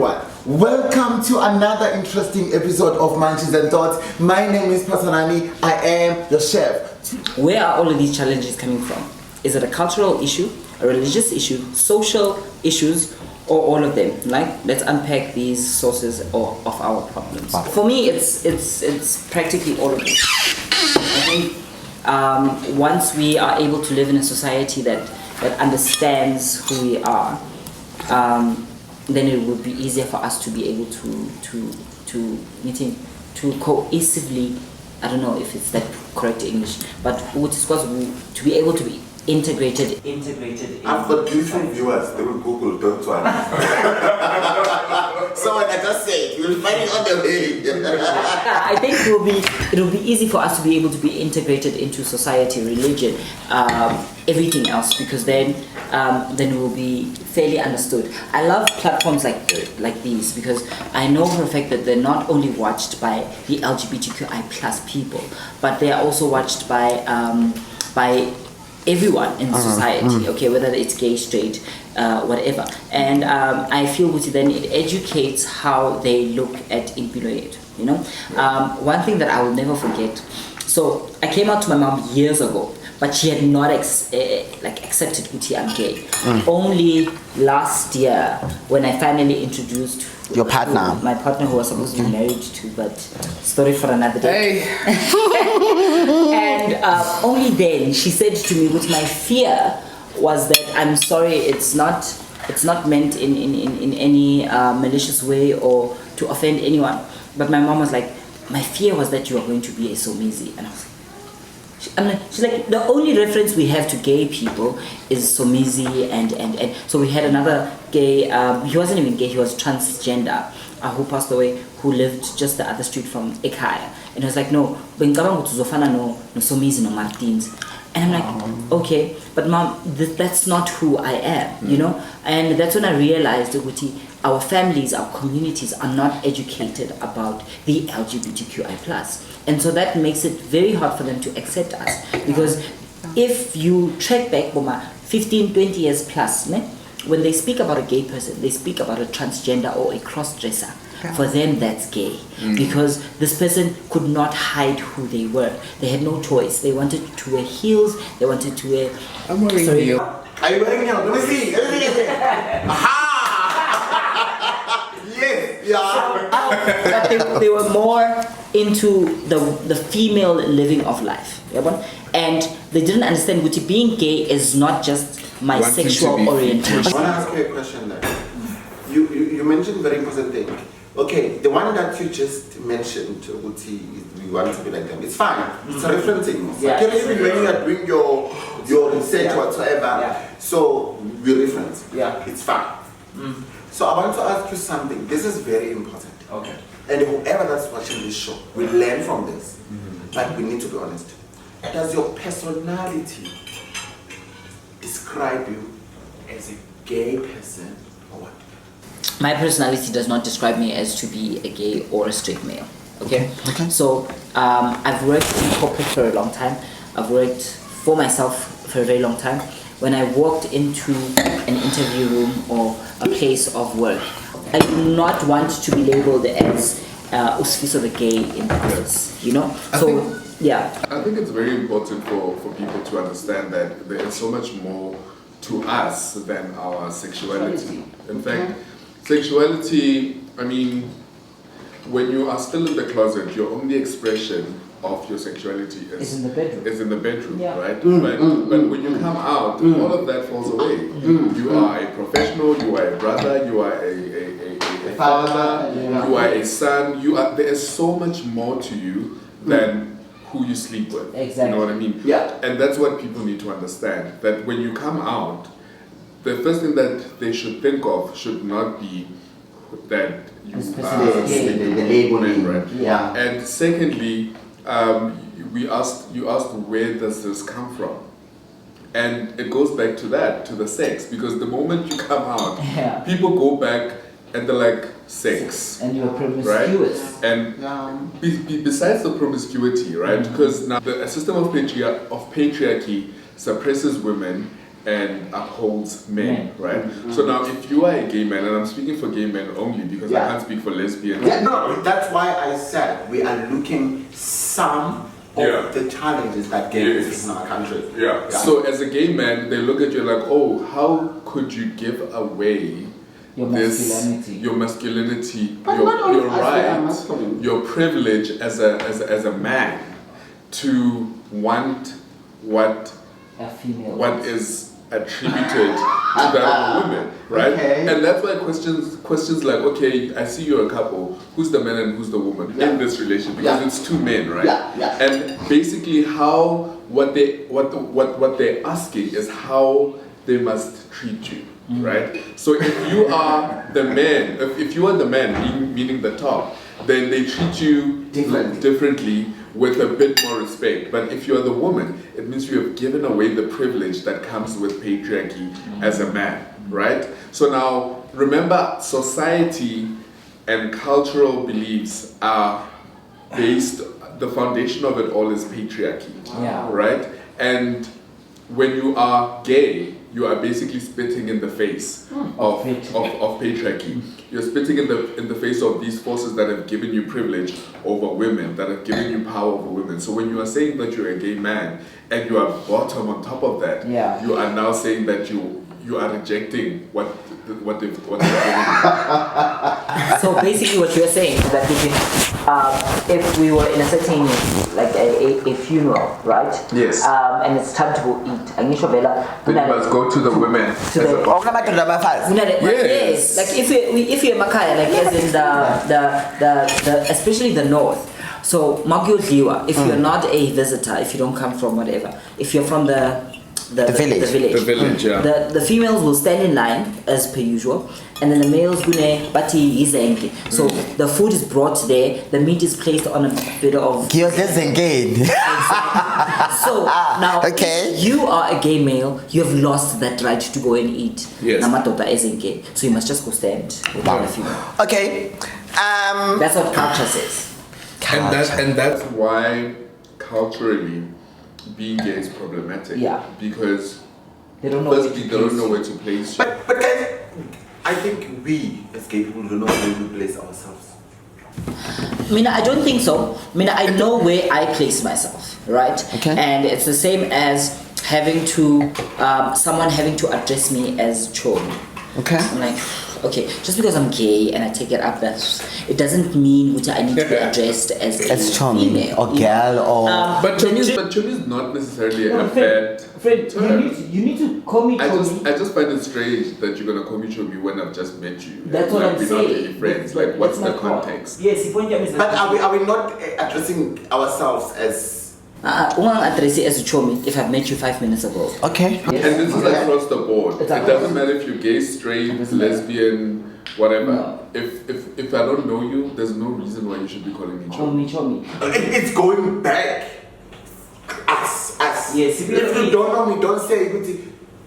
everyone. Welcome to another interesting episode of Munchies and Thoughts. My name is Phathanani. I am your chef. Where are all of these challenges coming from? Is it a cultural issue, a religious issue, social issues, or all of them? Let's unpack these sources of our problems. For me, it's practically all of them. I think once we are able to live in a society that understands who we are, then it would be easier for us to be able to cohesively, I don't know if it's that correct English, but to be able to be integrated. I've got YouTube viewers, they will Google, don't worry. So when I just say, you'll find it on the way. I think it will be easy for us to be able to be integrated into society, religion, everything else, because then it will be fairly understood. I love platforms like these because I know for a fact that they're not only watched by the LGBTQI plus people, but they are also watched by everyone in society, okay, whether it's gay, straight, whatever. And I feel then it educates how they look at Impiloyed, you know. One thing that I will never forget, so I came out to my mom years ago, but she had not accepted Uti I'm gay. Only last year when I finally introduced your partner, my partner who was supposed to be married to, but story for another day. Hey. And only then she said to me, which my fear was that I'm sorry, it's not meant in any malicious way or to offend anyone. But my mom was like, my fear was that you are going to be a somizi. And I was like, she's like, the only reference we have to gay people is somizi and so we had another gay, he wasn't even gay, he was transgender, who passed away, who lived just the other street from Ekaya. And he was like, no, no somizi no Martins. And I'm like, okay, but mom, that's not who I am, you know? And that's when I realized that our families, our communities are not educated about the LGBTQI+. And so that makes it very hard for them to accept us. Because if you track back 15, 20 years plus, when they speak about a gay person, they speak about a transgender or a cross-dresser. For them, that's gay. Because this person could not hide who they were. They had no choice. They wanted to wear heels. They wanted to wear... I'm wearing heels. Are you wearing heels? Let me see. Aha! Yes. Yeah. But they were more into the female living of life. And they didn't understand that being gay is not just my sexual orientation. I want to ask you a question there. You mentioned a very important thing. Okay, the one that you just mentioned, Uti, we want to be like them. It's fine. It's a referencing. Yeah. Okay, even when you are doing your research whatsoever, so we reference. Yeah. It's fine. So I want to ask you something. This is very important. Okay. And whoever that's watching this show will learn from this. But we need to be honest. Does your personality describe you as a gay person or what? My personality does not describe me as to be a gay or a straight male. Okay. So I've worked in corporate for a long time. I've worked for myself for a very long time. When I walked into an interview room or a place of work, I do not want to be labeled as Usfiso the gay in the office. You know. I think it's very important for people to understand that there is so much more to us than our sexuality. In fact, sexuality, I mean, when you are still in the closet, your only expression of your sexuality is in the bedroom. Yeah. Right? But when you come out, all of that falls away. You are a professional, you are a brother, you are a father, you are a son. There is so much more to you than who you sleep with. Exactly. You know what I mean? Yeah. And that's what people need to understand, that when you come out, the first thing that they should think of should not be that you are sleeping with men, right? Yeah. And secondly, you asked where does this come from? And it goes back to that, to the sex, because the moment you come out, people go back and they're like, sex. And you're promiscuous. Right? And besides the promiscuity, right? Because now the system of patriarchy suppresses women and upholds men, right? So now, if you are a gay man, and I'm speaking for gay men only because I can't speak for lesbians. Yeah, no, that's why I said we are looking some of the challenges that gays face in our country. Yeah. So as a gay man, they look at you like, oh, how could you give away your masculinity, your right, your privilege as a man to want what is attributed to that of a woman, right? Okay. And that's why questions like, okay, I see you're a couple, who's the man and who's the woman in this relation? Because it's two men, right? And basically what they're asking is how they must treat you, right? So if you are the man, if you are the man, meaning the top, then they treat you differently with a bit more respect. But if you're the woman, it means you have given away the privilege that comes with patriarchy as a man, right? So now, remember, society and cultural beliefs are based, the foundation of it all is patriarchy, right? And when you are gay, you are basically spitting in the face of patriarchy. You're spitting in the face of these forces that have given you privilege over women, that have given you power over women. So when you are saying that you're a gay man and you are bottom on top of that, you are now saying that you are rejecting what they're giving you. So basically what you're saying is that if we were in a setting like a funeral, right? Yes. And it's time to go eat. Then you must go to the women. Yes. Like if you're Makaya, like as in the especially the north. So Magyodliwa, if you're not a visitor, if you don't come from whatever, if you're from the village. The females will stand in line as per usual, and then the males gune bati izenke. So the food is brought there, the meat is placed on a bit of Exactly. So now you are a gay male, you have lost that right to go and eat. Yes. Namatota izenke. So you must just go stand with the female. Okay. That's what culture says. And that's why culturally being gay is problematic. Because they don't know where to place you. But guys, I think we as gay people don't know where to place ourselves. Mina, I don't think so. Mina, I know where I place myself, right? Okay. And it's the same as having to someone having to address me as chom. Okay. I'm like, okay, just because I'm gay and I take it up, it doesn't mean which I need to be addressed as a female or girl or. But chom is not necessarily a bad. Fred, you need to call me chomi. I just find it strange that you're gonna call me chomi when I've just met you. That's what I'm saying. We're not really friends. Like, what's the context? Yes, but are we not addressing ourselves as? Address it as chomi if I've met you 5 minutes ago. Okay. Yes. And this is across the board. It doesn't matter if you're gay, straight, lesbian, whatever. No. If I don't know you, there's no reason why you should be calling me chomi. It's going back. Us. Yes. If you don't know me, don't say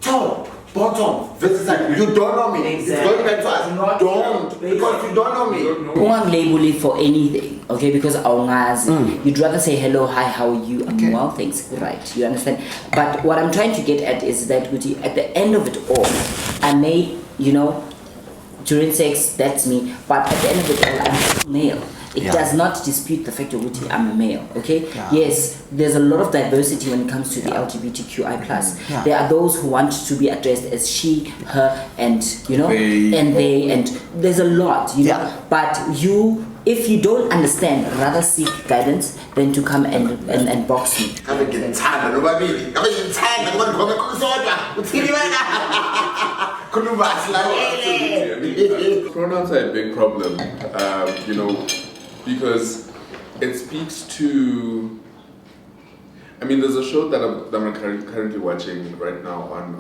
top, bottom, versus you don't know me. Exactly. It's going back to us. Don't, because you don't know me. Don't label it for anything, okay? Because you'd rather say hello, hi, how are you? I'm well, thanks. Right, you understand? But what I'm trying to get at is that at the end of it all, I may, during sex, that's me. But at the end of it all, I'm still male. It does not dispute the fact that I'm a male, okay? Yeah. Yes, there's a lot of diversity when it comes to the LGBTQI+. Yeah. There are those who want to be addressed as she, her, and, they, and there's a lot, But if you don't understand, rather seek guidance than to come and box me. Pronouns are a big problem, because it speaks to. I mean, there's a show that I'm currently watching right now on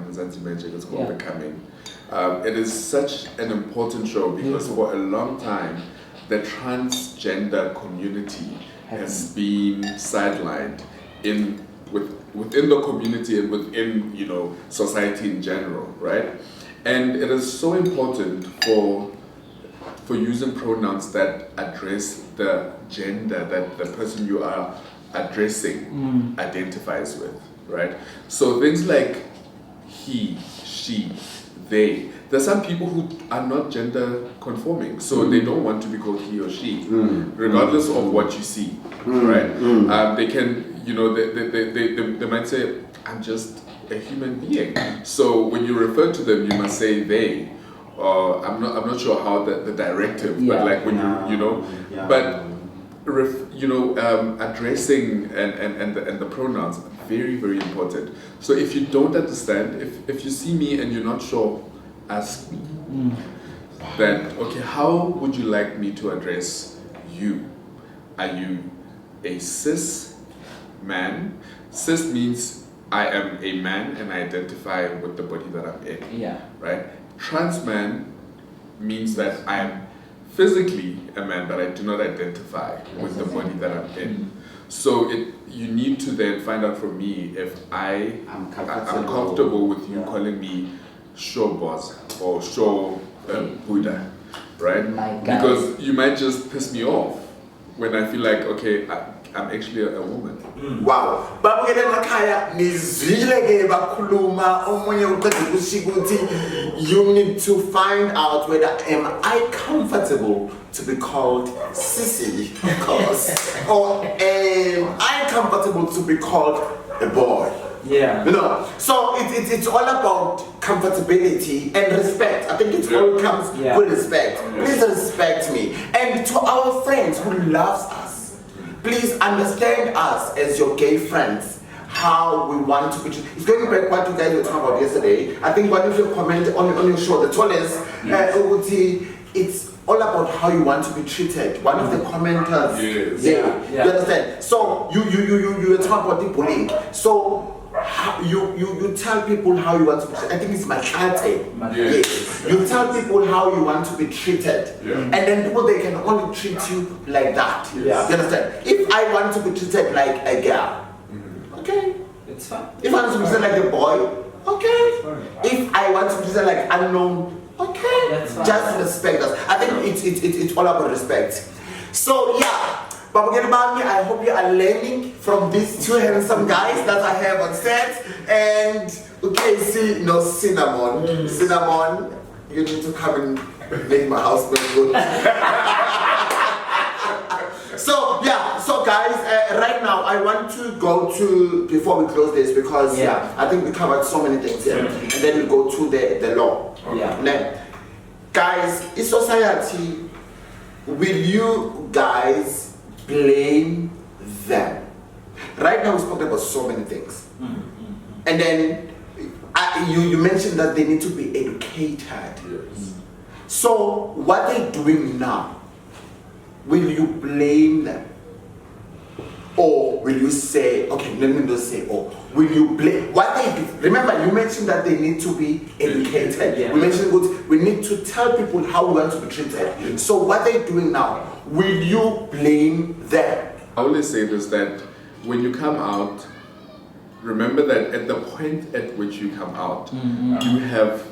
Mzansi Magic. It's called Becoming. It is such an important show because for a long time, the transgender community has been sidelined within the community and within society in general, right? And it is so important for using pronouns that address the gender that the person you are addressing identifies with, right? So things like he, she, they. There's some people who are not gender conforming, so they don't want to be called he or she, regardless of what you see, right? They can, you know, they might say, I'm just a human being. So when you refer to them, you must say they. I'm not sure how the directive, but like when you know, but addressing and the pronouns, very, very important. So if you don't understand, if you see me and you're not sure, ask me. Then, okay, how would you like me to address you? Are you a cis man? Cis means I am a man and I identify with the body that I'm in. Yeah. Right? Trans man means that I am physically a man, but I do not identify with the body that I'm in. So you need to then find out from me if I'm comfortable with you calling me Sure Boss or Sure Buddha, right? Because you might just piss me off when I feel like, okay, I'm actually a woman. Wow. Babukele makhaya nizwile ke bakhuluma omunye uqeda ukushiya ukuthi you need to find out whether am I comfortable to be called sissy, of course, or am I comfortable to be called a boy. Yeah. You know, so it's all about comfortability and respect. I think it all comes with respect. Please respect me. And to our friends who loves us, please understand us as your gay friends, how we want to be treated. It's going back what you guys were talking about yesterday. I think one of your comments on your show, the THOLES, it's all about how you want to be treated. One of the commenters, you understand? So you were talking about the bullying. So you tell people how you want to be treated. I think it's Makate. Yes. You tell people how you want to be treated. And then people, they can only treat you like that. You understand? If I want to be treated like a girl, okay. It's fine. If I want to be treated like a boy, okay. If I want to be treated like unknown, okay. That's fine. Just respect us. I think it's all about respect. So yeah. But forget about me, I hope you are learning from these two handsome guys that I have on set. And okay, see, no, Cinnamon. Cinnamon, you need to come and make my house smell good. So yeah, so guys, right now I want to go to, before we close this, because I think we covered so many things here, and then we go to the law. Now, guys, in society, will you guys blame them? Right now we spoke about so many things, and then you mentioned that they need to be educated. So what they're doing now, will you blame them? Or will you say, okay, let me just say, or will you blame what they do? Remember, you mentioned that they need to be educated. We mentioned we need to tell people how we want to be treated. So what they're doing now, will you blame them? I always say this, that when you come out, remember that at the point at which you come out, you have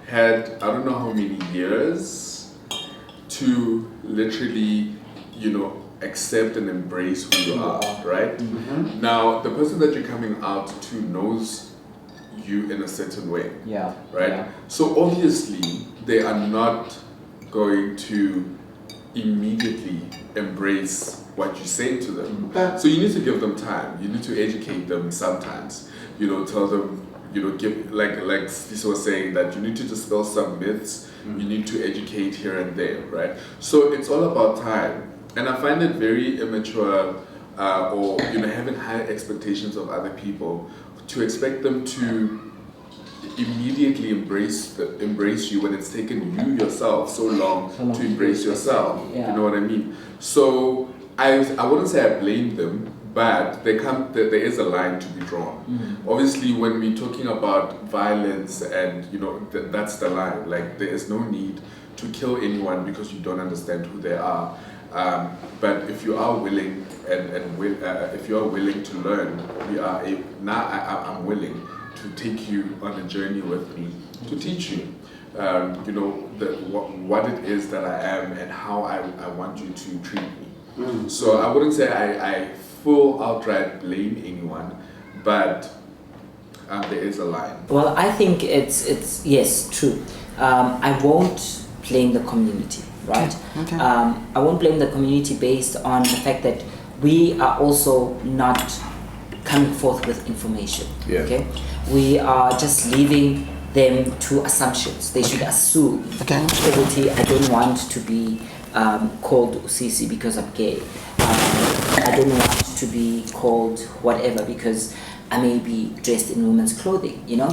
had, I don't know how many years to literally, accept and embrace who you are, right? Now, the person that you're coming out to knows you in a certain way, right? So obviously, they are not going to immediately embrace what you say to them. So you need to give them time. You need to educate them sometimes. Tell them, give, like Lisa was saying, that you need to dispel some myths. You need to educate here and there, right? So it's all about time. And I find it very immature, or having high expectations of other people, to expect them to immediately embrace you when it's taken you yourself so long to embrace yourself. You know what I mean? So I wouldn't say I blame them, but there is a line to be drawn. Obviously, when we're talking about violence, and that's the line. Like, there is no need to kill anyone because you don't understand who they are. But if you are willing if you are willing to learn, I'm willing to take you on a journey with me to teach you, what it is that I am and how I want you to treat me. So I wouldn't say I full outright blame anyone, but there is a line. Well, I think it's yes, true. I won't blame the community, right? Okay. I won't blame the community based on the fact that we are also not coming forth with information. Yeah. Okay, we are just leaving them to assumptions. They should assume. Okay. I don't want to be called Usisi because I'm gay. I don't want to be called whatever because I may be dressed in women's clothing, you know,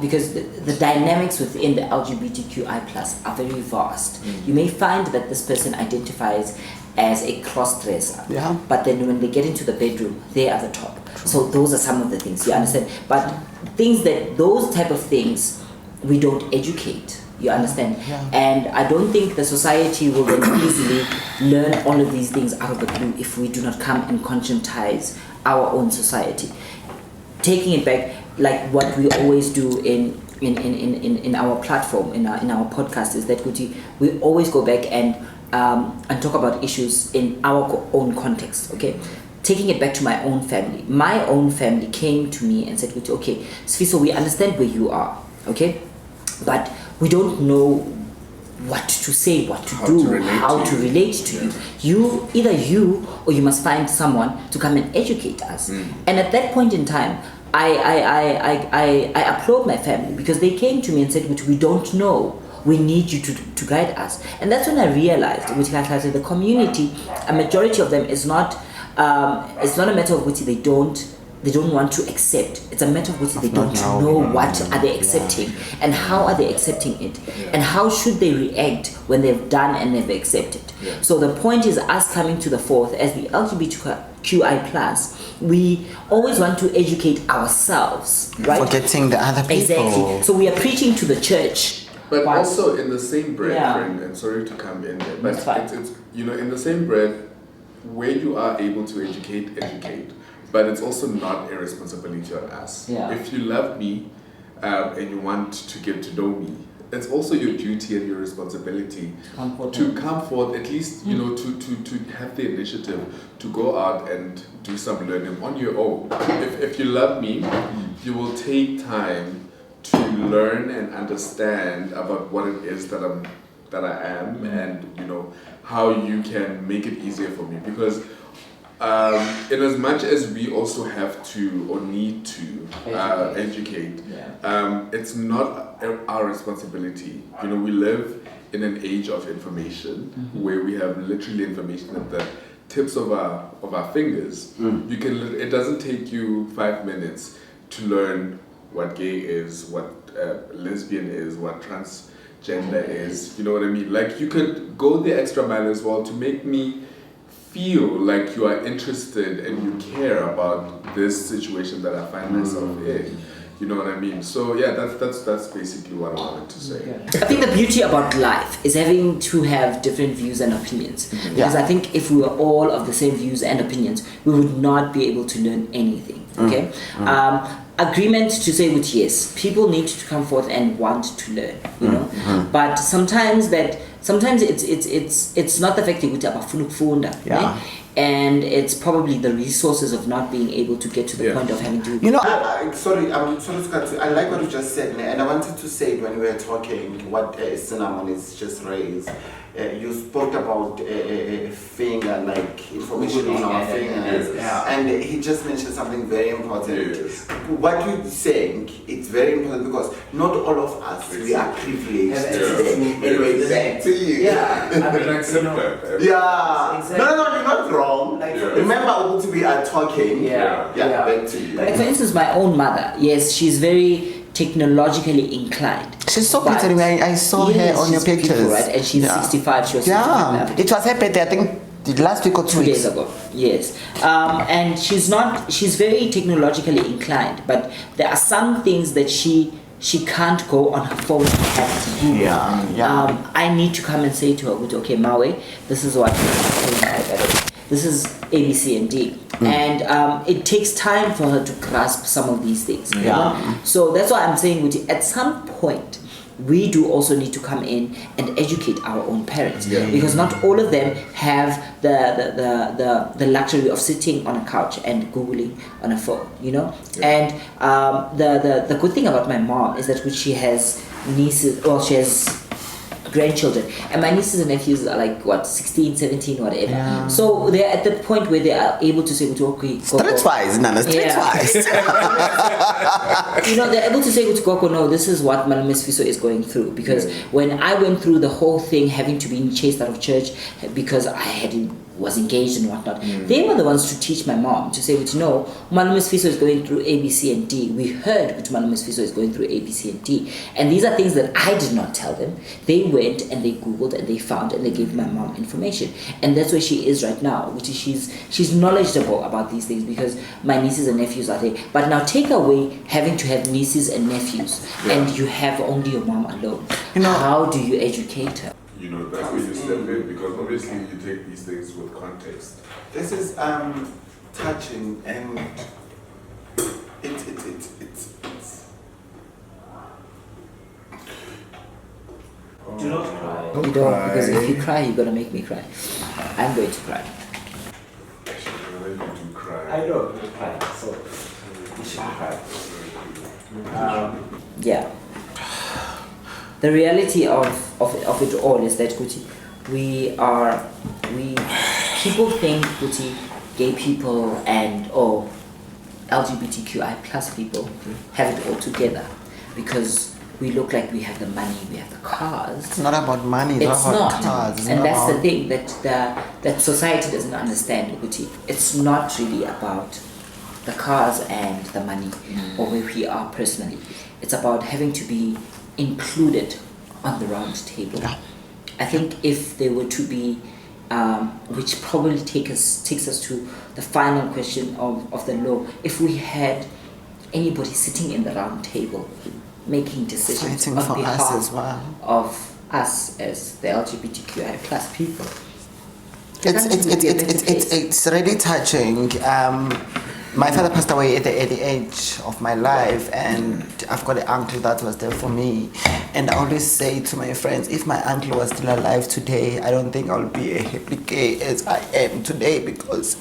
because the dynamics within the LGBTQI plus are very vast. You may find that this person identifies as a cross-dresser, but then when they get into the bedroom, they are the top. So those are some of the things, you understand? But those type of things, we don't educate. You understand? And I don't think the society will then easily learn all of these things out of the blue if we do not come and conscientize our own society. Taking it back, like what we always do in our platform, in our podcast, is that we always go back and talk about issues in our own context. Okay, taking it back to my own family. My own family came to me and said, "Okay, Sfiso, we understand where you are. Okay, but we don't know what to say, what to do, how to relate to you. Either you or you must find someone to come and educate us." And at that point in time, I applaud my family because they came to me and said, "We don't know. We need you to guide us." And that's when I realized, the community, a majority of them is not. It's not a matter of which they don't want to accept. It's a matter of which they don't know what are they accepting and how are they accepting it and how should they react when they've done and they've accepted. So the point is us coming to the fourth as the LGBTQI plus, we always want to educate ourselves, right? Forgetting the other people. Exactly. So we are preaching to the church. But also in the same breath, friend, and sorry to come in there, but it's in the same breath, where you are able to educate, but it's also not a responsibility on us. If you love me and you want to get to know me, it's also your duty and your responsibility to come forth, at least to have the initiative to go out and do some learning on your own. If you love me, you will take time to learn and understand about what it is that I am, and how you can make it easier for me, because in as much as we also have to or need to educate, it's not our responsibility. We live in an age of information where we have literally information at the tips of our fingers. It doesn't take you 5 minutes to learn what gay is, what lesbian is, what transgender is. You know what I mean? Like, you could go the extra mile as well to make me feel like you are interested and you care about this situation that I find myself in. You know what I mean? So yeah, that's basically what I wanted to say. I think the beauty about life is having to have different views and opinions. Because I think if we were all of the same views and opinions, we would not be able to learn anything. Okay? Agreement to say which yes, people need to come forth and want to learn, but sometimes it's not the fact that we abafuna ukufunda, and it's probably the resources of not being able to get to the point of having to. Sorry, I'm sorry to cut you. I like what you just said, and I wanted to say when we were talking what Cinnamon is just raised. You spoke about a finger, like information on our fingers, and he just mentioned something very important. What you're saying, it's very important because not all of us we are privileged today. Anyway, back to you. No, you're not wrong. Remember, we are talking. Back to you. Like, for instance, my own mother. Yes, she's very technologically inclined. She's so pretty. I saw her on your pictures. Beautiful, right? And she's 65. She was 65. It was her birthday, I think, the last week or 2 days ago. Yes. And she's very technologically inclined, but there are some things that she can't go on her phone and have to do. I need to come and say to her, okay, Mawe, this is what this is A, B, C, and D. And it takes time for her to grasp some of these things. So that's why I'm saying, at some point, we do also need to come in and educate our own parents, Yeah. because not all of them have the luxury of sitting on a couch and googling on a phone, you know. Yeah. And the good thing about my mom is that she has nieces, well, she has grandchildren, and my nieces and nephews are like what, 16, 17, whatever. Yeah. So they're at the point where they are able to say, okay, Streetwise, Nana, streetwise. you know, they're able to say to Coco, no, this is what Malum Fiso is going through. Because when I went through the whole thing, having to be chased out of church because I was engaged and whatnot, they were the ones to teach my mom to say, no, Malum Fiso is going through A, B, C, and D. We heard that Malum Fiso is going through A, B, C, and D. And these are things that I did not tell them. They went and they Googled and they found and they gave my mom information. And that's where she is right now, which is she's knowledgeable about these things because my nieces and nephews are there. But now take away having to have nieces and nephews and you have only your mom alone. You know, how do you educate her? You know, that's where you step in, because obviously you take these things with context. This is touching, and it's Do not cry. You don't, because if you cry, you're gonna make me cry. I'm going to cry. Actually, you do cry. I know you cry, so you shouldn't cry. Yeah. The reality of it all is that people think gay people and LGBTQI plus people have it all together because we look like we have the money, we have the cars. It's not about money, it's not about cars. It's And not that's about... the thing that society doesn't understand, Guti. It's not really about the cars and the money or where we are personally. It's about having to be included on the round table. Yeah. I think if they were to be, which probably takes us to the final question of the law, if we had anybody sitting in the round table making decisions Fighting on for behalf us as well. of us as the LGBTQI plus people. the country would be a better place. It's really touching. My father passed away at the age of my life, and I've got an uncle that was there for me. And I always say to my friends, if my uncle was still alive today, I don't think I'll be a happy gay as I am today, because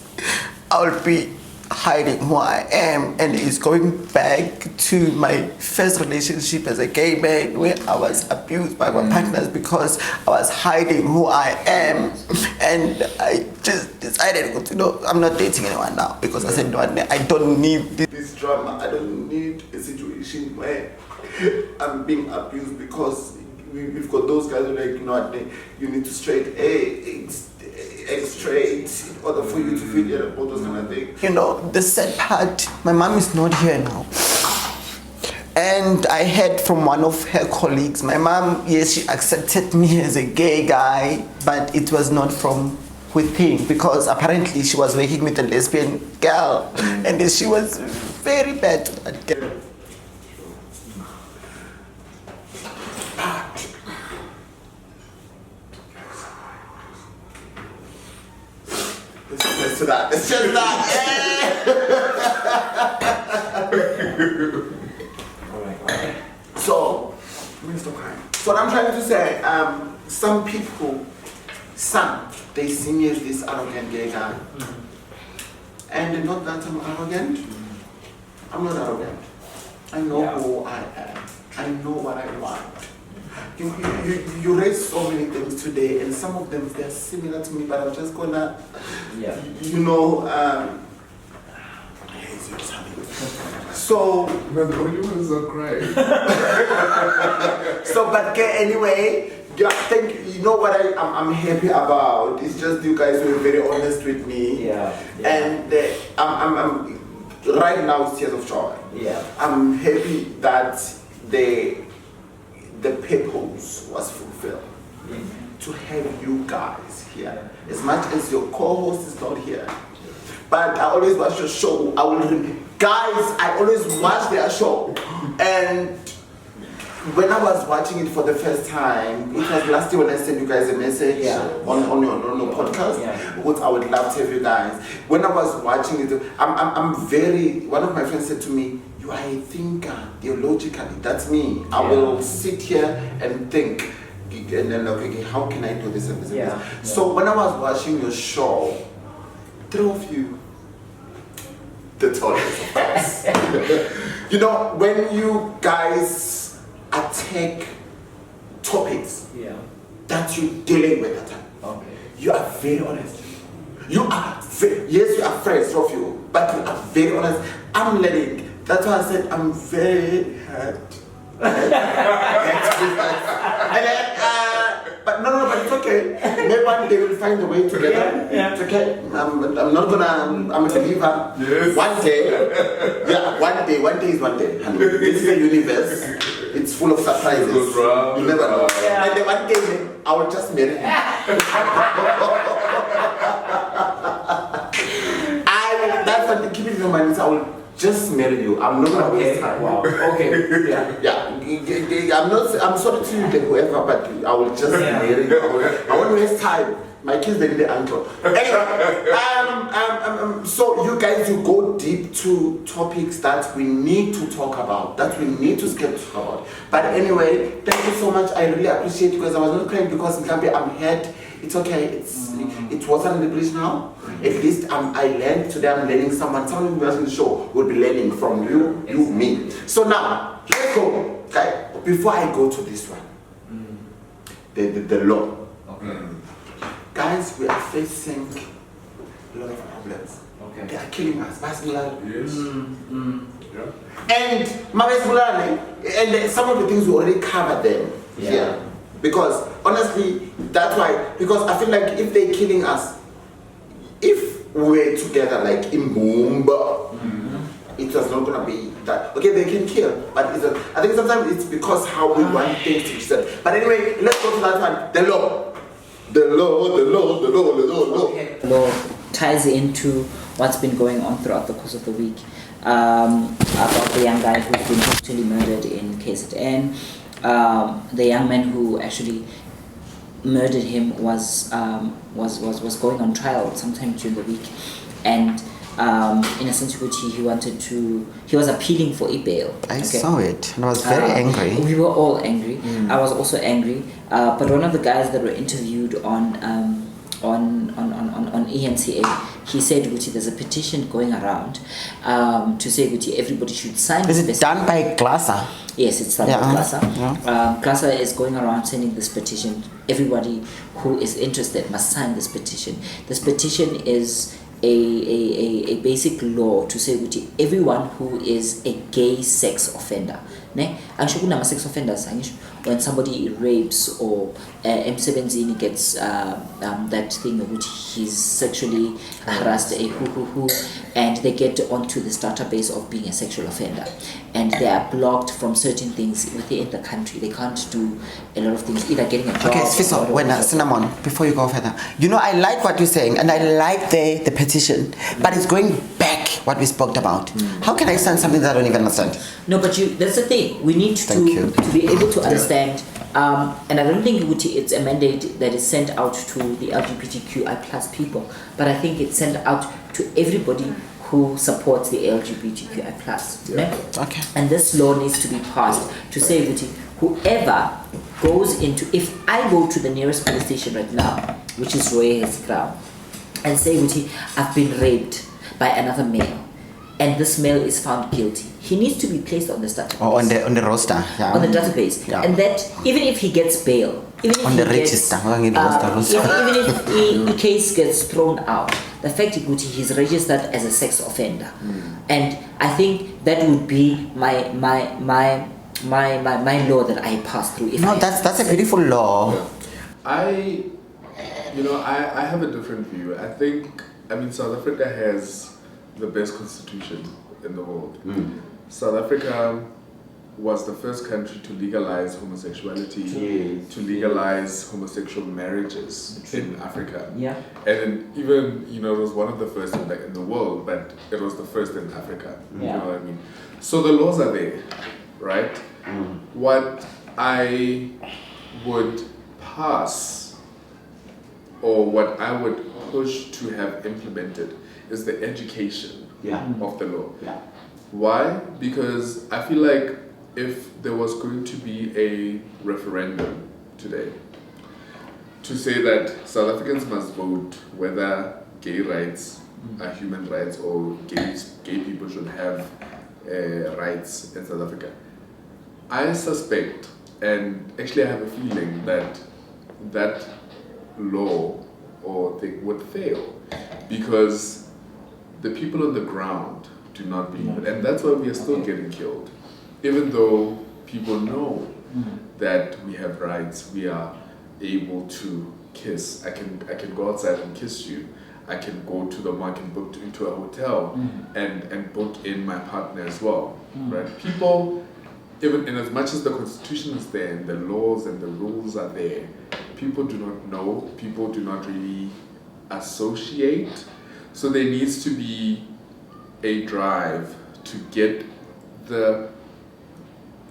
I'll be hiding who I am. And it's going back to my first relationship as a gay man, where I was abused by my partners because I was hiding who I am. And I just decided, I'm not dating anyone now, because I said, no, I don't need this drama. I don't need a situation where I'm being abused, because we've got those guys who are like, you need to straight X straight in order for you to feel all those kind of things. The sad part, my mom is not here now. And I heard from one of her colleagues, my mom, yes, she accepted me as a gay guy, but it was not from within, because apparently she was working with a lesbian girl, and she was very bad to that girl. It's just that. So, what I'm trying to say, some people, they see me as this arrogant gay guy. And not that I'm arrogant. I'm not arrogant. I know who I am. I know what I want. You raised so many things today, and some of them, they're similar to me, but I'm just gonna, so, Man, the only ones are crying. so, but anyway, I think, what I'm happy about is just you guys were very honest with me. And I'm right now it's tears of joy. I'm happy that the purpose was fulfilled. To have you guys here. As much as your co-host is not here. But I always watch your show. I always watch their show. And when I was watching it for the first time, it was last year when I sent you guys a message on your podcast, which I would love to have you guys. When I was watching it, one of my friends said to me, you are a thinker, theologically. That's me. I will sit here and think, and then okay, how can I do this and this and this? So when I was watching your show, three of you, the THOLES, of course. You know, when you guys attack topics that you're dealing with at the time, you are very honest. You are very, yes, you are friends of you, but you are very honest. I'm learning. That's why I said I'm very hurt. But no, but it's okay. Maybe one day we'll find a way together. It's okay. I'm not gonna. I'm a believer. Yes. One day, one day is one day. And this is the universe. It's full of surprises. You never know. And then one day I will just marry him. That's what keep it in your mind. I will just marry you. I'm not gonna waste time. Wow. Okay. I'm sorry to you, whoever, but I will just marry you. I won't waste time. My kids, they need the uncle. Anyway, so you guys, you go deep to topics that we need to talk about, that we need to talk about. But anyway, thank you so much. I really appreciate it because I was not crying because I'm hurt. It's okay. It wasn't the bridge now. At least I learned today. I'm learning someone who was in the show will be learning from you, me. So now let's go. Okay. Before I go to this one, the law. Okay. Guys, we are facing a lot of problems. Okay. They are killing us. Yes. And and some of the things we already covered them here. Because honestly, that's why. Because I feel like if they're killing us, if we were together like in Boomba, it was not gonna be that. Okay, they can kill, but I think sometimes it's because how we want things to be said. But anyway, let's go to that one. The law. The law. Okay. The law ties into what's been going on throughout the course of the week about the young guy who's been brutally murdered in KZN. The young man who actually murdered him was going on trial sometime during the week, and in a sense which he was appealing for a bail. I saw it and I was very angry. We were all angry. I was also angry. But one of the guys that were interviewed on ENCA, he said, "Gucci, there's a petition going around to say, Gucci, everybody should sign." Is it done by Glassa? Yes, it's done by Glassa. Glassa is going around sending this petition. Everybody who is interested must sign this petition. This petition is a basic law to say Gucci, everyone who is a gay sex offender. Sex offenders, when somebody rapes or M17 gets that thing which he's sexually harassed and they get onto this database of being a sexual offender, and they are blocked from certain things within the country. They can't do a lot of things, either getting a job. Okay, Sfiso, Cinnamon, before you go further, I like what you're saying, and I like the petition, but it's going back what we spoke about. How can I understand something that I don't even understand? No, but that's the thing. We need to be able to understand, and I don't think it's a mandate that is sent out to the LGBTQI plus people, but I think it's sent out to everybody who supports the LGBTQI plus. Okay. And this law needs to be passed to say, whoever goes into, if I go to the nearest police station right now, which is Royal's Crown, and say, I've been raped by another male, and this male is found guilty, he needs to be placed on the database. Or on the roster, on the database, and that even if he gets bail, even if on the register, even if the case gets thrown out, the fact that he's registered as a sex offender, and I think that would be my law that I pass through. That's a beautiful law. I have a different view. I think South Africa has the best constitution in the world. South Africa was the first country to legalize homosexuality, to legalize homosexual marriages in Africa. And even, it was one of the first in the world, but it was the first in Africa. You know what I mean? So the laws are there, right? What I would pass, or what I would push to have implemented, is the education of the law. Why? Because I feel like if there was going to be a referendum today to say that South Africans must vote whether gay rights are human rights or gay people should have rights in South Africa, I suspect, and actually I have a feeling that that law or thing would fail because the people on the ground do not believe it, and that's why we are still getting killed, even though people know that we have rights. We are able to kiss. I can go outside and kiss you. I can go to the mall, I can book into a hotel and book in my partner as well, right? People, even in as much as the constitution is there and the laws and the rules are there, people do not know, people do not really associate. So there needs to be a drive to get the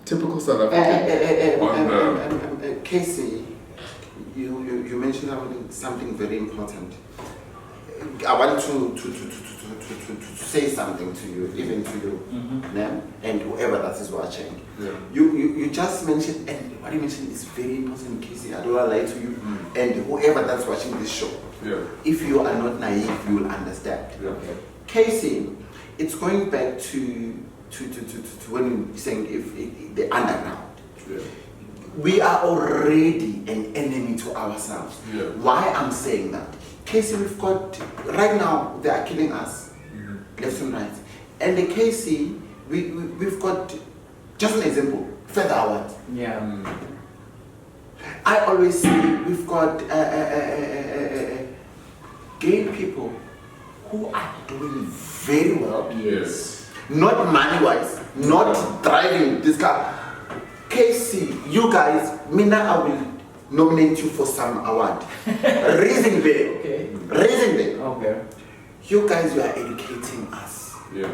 typical South African on the... Casey, you mentioned something very important. I want to say something to you, even to you, and whoever that is watching. Yeah. You just mentioned, and what you mentioned is very important, Casey. I don't want to lie to you, and whoever that's watching this show. Yeah. If you are not naive, you will understand. Yeah. Okay. Casey, it's going back to when you're saying if the underground. Yeah. We are already an enemy to ourselves. Yeah. Why I'm saying that? Casey, we've got, right now, they are killing us, left and right. And the Casey, we've got, just an example, further out. Yeah. I always say we've got gay people who are doing very well. Yes. Not money-wise, not driving this car. Casey, you guys, Mina, I will nominate you for some award. Reason being, Okay. you guys, you are educating us. Yeah.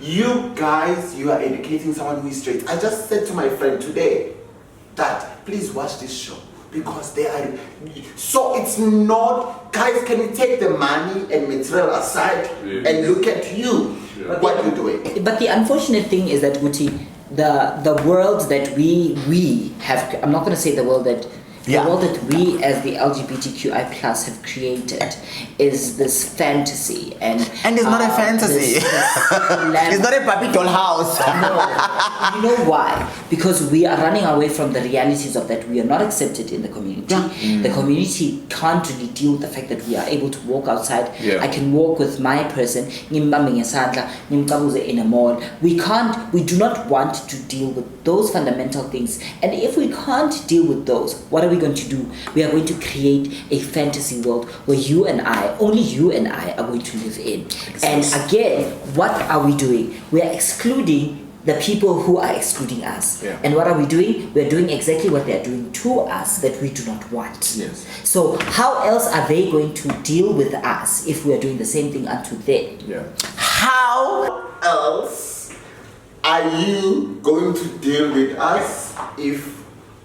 You guys, you are educating someone who is straight. I just said to my friend today that please watch this show because they are. So it's not, guys. Can you take the money and material aside and look at you? Yeah. What you're doing? But the unfortunate thing is that, Guti, the world that we have, I'm not going to say the world that, the world that we as the LGBTQI plus have created is this fantasy. And it's not a fantasy. It's not a Barbie doll house. No. You know why? Because we are running away from the realities of that we are not accepted in the community. The community can't really deal with the fact that we are able to walk outside. I can walk with my person in a mall. We do not want to deal with those fundamental things. And if we can't deal with those, what are we going to do? We are going to create a fantasy world where you and I, only you and I, are going to live in. And again, what are we doing? We are excluding the people who are excluding us. And what are we doing? We are doing exactly what they are doing to us that we do not want. Yes. So how else are they going to deal with us if we are doing the same thing unto them? Yeah. How else are you going to deal with us if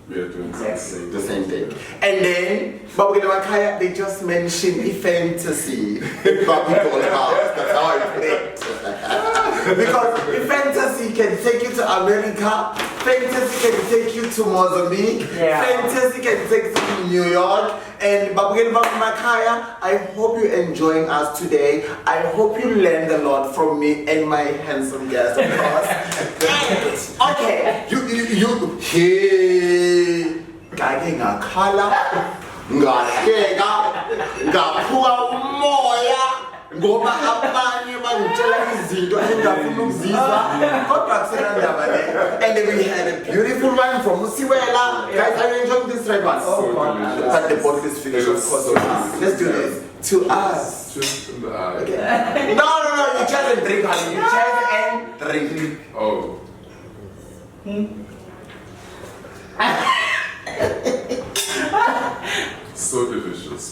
We are doing exactly the same thing? And then, Babu Makaya, they just mentioned the fantasy. Babu Doll House. That's how I put it. Because the fantasy can take you to America, fantasy can take you to Mozambique, fantasy can take you to New York. And Babu Makaya, I hope you're enjoying us today. I hope you learned a lot from me and my handsome guest, of course. Okay, you hey, kake ngakhala, ngahleka, ngaphuka umoya, ngoba abanye bangitshela izinto engingafuni ukuzizwa, kodwa kusenandaba le. And then we had a beautiful one from Usiwela. Guys, are you enjoying this red one? So delicious. But the bottle is finished, of course. So Let's do this. To us. Just in the eye. Okay. No, you just drink, honey. You just and drink. Oh. So delicious.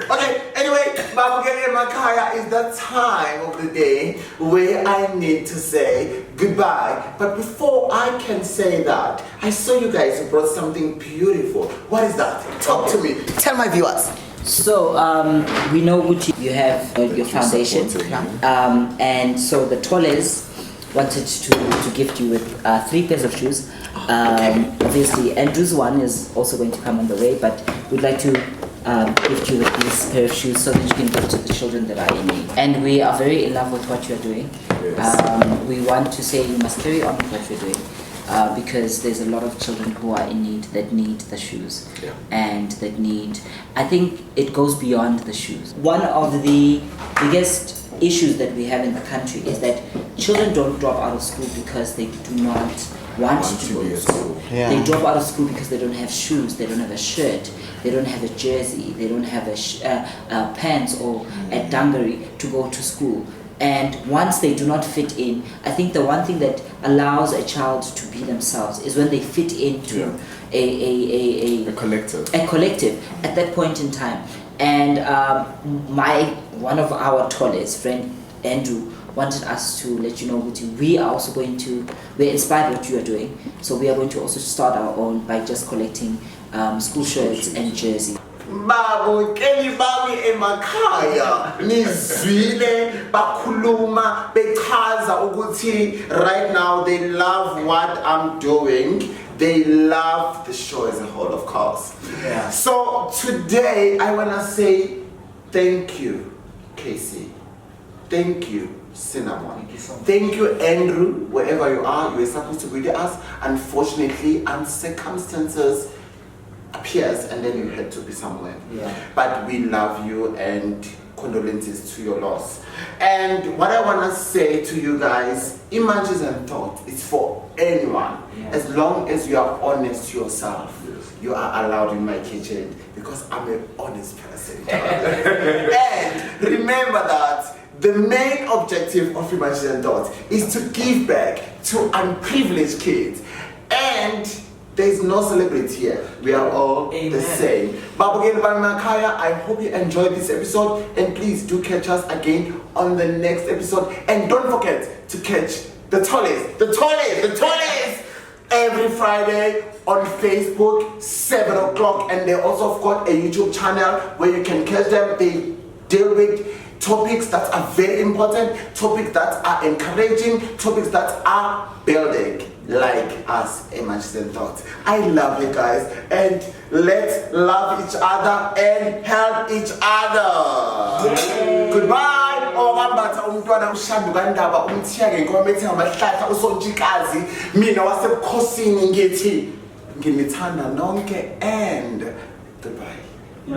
Okay, anyway, Babugele Makaya is the time of the day where I need to say goodbye. But before I can say that, I saw you guys brought something beautiful. What is that? Talk to me. Tell my viewers. So we know Gucci, you have your foundation, and so the THOLES wanted to gift you with 3 pairs of shoes. Obviously, Andrew's one is also going to come on the way, but we'd like to gift you with this pair of shoes so that you can give to the children that are in need. And we are very in love with what you are doing. Yes. We want to say you must carry on with what you're doing. Because there's a lot of children who are in need that need the shoes, and that need, I think it goes beyond the shoes. One of the biggest issues that we have in the country is that children don't drop out of school because they do not want to go to school. Yeah. They drop out of school because they don't have shoes, they don't have a shirt, they don't have a jersey, they don't have a pants or a dungaree to go to school. And once they do not fit in, I think the one thing that allows a child to be themselves is when they fit into a collective. A collective at that point in time. And one of our THOLES, friend Andrew, wanted us to let you know that we are also going to, we're inspired by what you are doing. So we are going to also start our own by just collecting school shirts and jerseys. Babu keli bami emakhaya nizwile bakhuluma bechaza ukuthi right now they love what I'm doing, they love the show as a whole, of course. Yeah. So today I want to say thank you Casey, thank you Cinnamon, thank you Andrew, wherever you are, you were supposed to be with us, unfortunately and circumstances appears and then you had to be somewhere. But we love you and condolences to your loss. And what I want to say to you guys, images and thoughts, it's for anyone. As long as you are honest to yourself, you are allowed in my kitchen because I'm an honest person. And remember that the main objective of Images and Thoughts is to give back to unprivileged kids. And there's no celebrity here. We are all the same. I hope you enjoyed this episode, and please do catch us again on the next episode. And don't forget to catch the THOLES every Friday on Facebook, 7 o'clock. And they also have got a YouTube channel where you can catch them. They deal with topics that are very important, topics that are encouraging, topics that are building, like us, Images and Thoughts. I love you guys, and let's love each other and help each other. Goodbye. Mbatha umntwana ushanduka indaba umthiya ngenkomo ethi ngamahlahla usontshikazi mina wasebukhosini ngithi nginithanda nonke and goodbye.